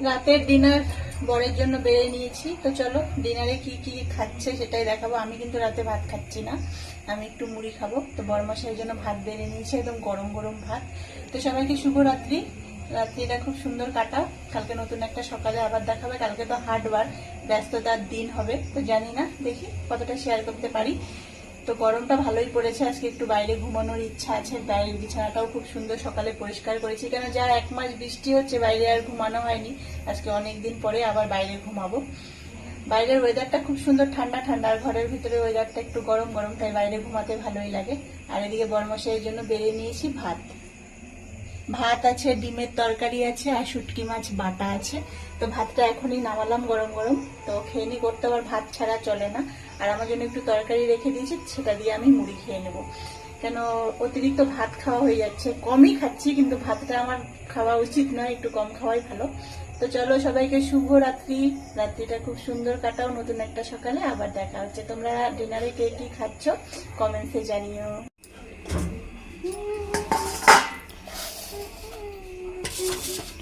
রাতের ডিনার বরের জন্য বেড়ে নিয়েছি। তো চলো ডিনারে কি কি খাচ্ছে সেটাই দেখাবো। আমি কিন্তু রাতে ভাত খাচ্ছি না, আমি একটু মুড়ি খাবো। তো বরমশাইয়ের জন্য ভাত বেড়ে নিয়েছি, একদম গরম গরম ভাত। তো সবাইকে শুভরাত্রি। রাত্রিটা খুব সুন্দর কাটাও, কালকে নতুন একটা সকালে আবার দেখাবে। কালকে তো হাটবার, ব্যস্ততার দিন হবে, তো জানি না, দেখি কতটা শেয়ার করতে পারি। তো গরমটা ভালোই পড়েছে, আজকে একটু বাইরে ঘুমানোর ইচ্ছা আছে। বাইরের বিছানাটাও খুব সুন্দর সকালে পরিষ্কার করেছি, কেন যা 1 মাস বৃষ্টি হচ্ছে বাইরে আর ঘুমানো হয়নি। আজকে অনেকদিন পরে আবার বাইরে ঘুমাবো। বাইরের ওয়েদারটা খুব সুন্দর ঠান্ডা ঠান্ডা, আর ঘরের ভিতরে ওয়েদারটা একটু গরম গরম, তাই বাইরে ঘুমাতে ভালোই লাগে। আর এদিকে বরমশাইয়ের জন্য বেড়ে নিয়েছি ভাত। ভাত আছে, ডিমের তরকারি আছে, আর শুটকি মাছ বাটা আছে। তো ভাতটা এখনই নামালাম গরম গরম, তো খেয়ে নি করতে, আবার ভাত ছাড়া চলে না। আর আমার জন্য একটু তরকারি রেখে দিয়েছি, সেটা দিয়ে আমি মুড়ি খেয়ে নেব। কেন অতিরিক্ত ভাত খাওয়া হয়ে যাচ্ছে, কমই খাচ্ছি, কিন্তু ভাতটা আমার খাওয়া উচিত নয়, একটু কম খাওয়াই ভালো। তো চলো সবাইকে শুভ রাত্রি। রাত্রিটা খুব সুন্দর কাটাও, নতুন একটা সকালে আবার দেখা হচ্ছে। তোমরা ডিনারে কে কি খাচ্ছ কমেন্টসে জানিও। Thank you.